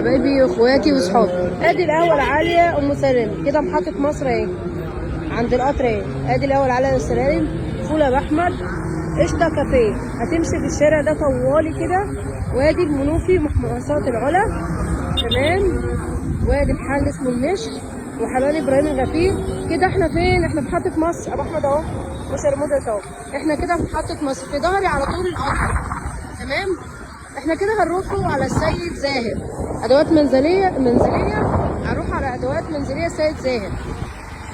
حبايبي واخواتي واصحابي، ادي الاول عاليه ام سلام كده محطه مصر اهي عند القطر اهي. ادي الاول عاليه ام سلام فول باحمد قشطه كافيه. هتمشي في الشارع ده طوالي كده، وادي المنوفي محمصات العلا تمام، وادي محل اسمه المشي وحلال ابراهيم الغفير. كده احنا فين؟ احنا في محطه مصر ابو احمد اهو، كشري مدرس اهو. احنا كده في محطه مصر، في ظهري على طول القطر تمام. احنا كده هنروحوا على السيد زاهر، ادوات منزليه. هنروح على ادوات منزليه السيد زاهر.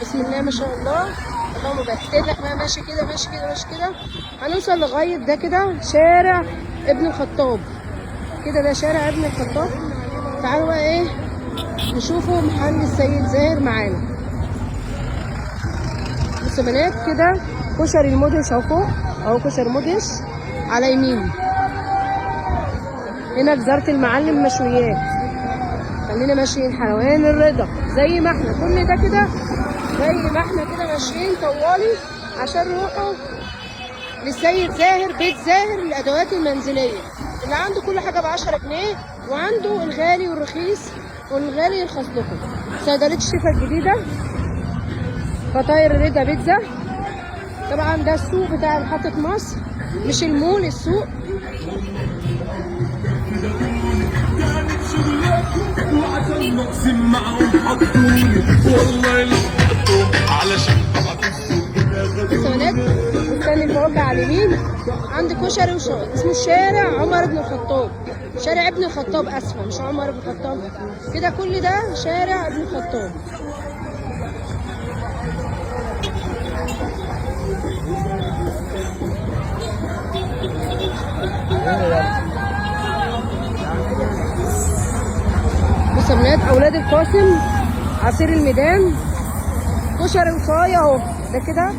بسم الله ما شاء الله، اللهم بارك لك بقى. ماشي كده ماشي كده ماشي كده، هنوصل لغايه ده كده شارع ابن الخطاب. كده ده شارع ابن الخطاب. تعالوا بقى ايه نشوفوا محل السيد زاهر معانا. بصوا بنات كده كشري المدهش اهو فوق اهو، كشري مدهش على يمين. هنا جزارة المعلم مشويات. خلينا ماشيين حلوان الرضا زي ما احنا كل ده كده، زي ما احنا كده ماشيين طوالي عشان نروحوا للسيد زاهر، بيت زاهر للادوات المنزليه اللي عنده كل حاجه ب10 جنيه، وعنده الغالي والرخيص والغالي يرخص لكم. صيدليه الشفا الجديده، فطاير رضا بيتزا. طبعا ده السوق بتاع محطه مصر، مش المول، السوق. بصوا يا بنات، استني الفواكه على اليمين عند كشري وشاي، اسمه شارع عمر بن الخطاب. شارع ابن الخطاب، اسفه مش عمر بن الخطاب. كده كل ده شارع ابن الخطاب. بصوا يا بنات، اولاد القاسم، عصير الميدان، كشري وصايه اهو. ده كده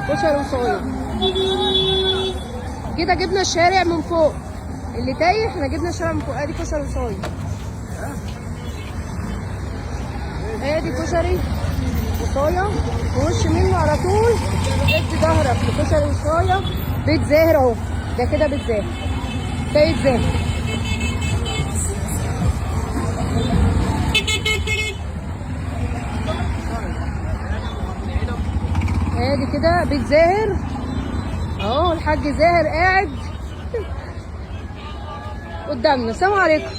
كشري وصايه. كده جبنا الشارع من فوق، اللي تايه احنا جبنا الشارع من فوق. ادي كشري وصايه، ادي كشري وصايه، ووش منه على طول ادي ظهرك لكشري وصايه. بيت زاهر اهو، ده كده بيت زاهر، سيد زاهر. ادي كده بيت زاهر اهو، الحاج زاهر قاعد قدامنا. السلام عليكم.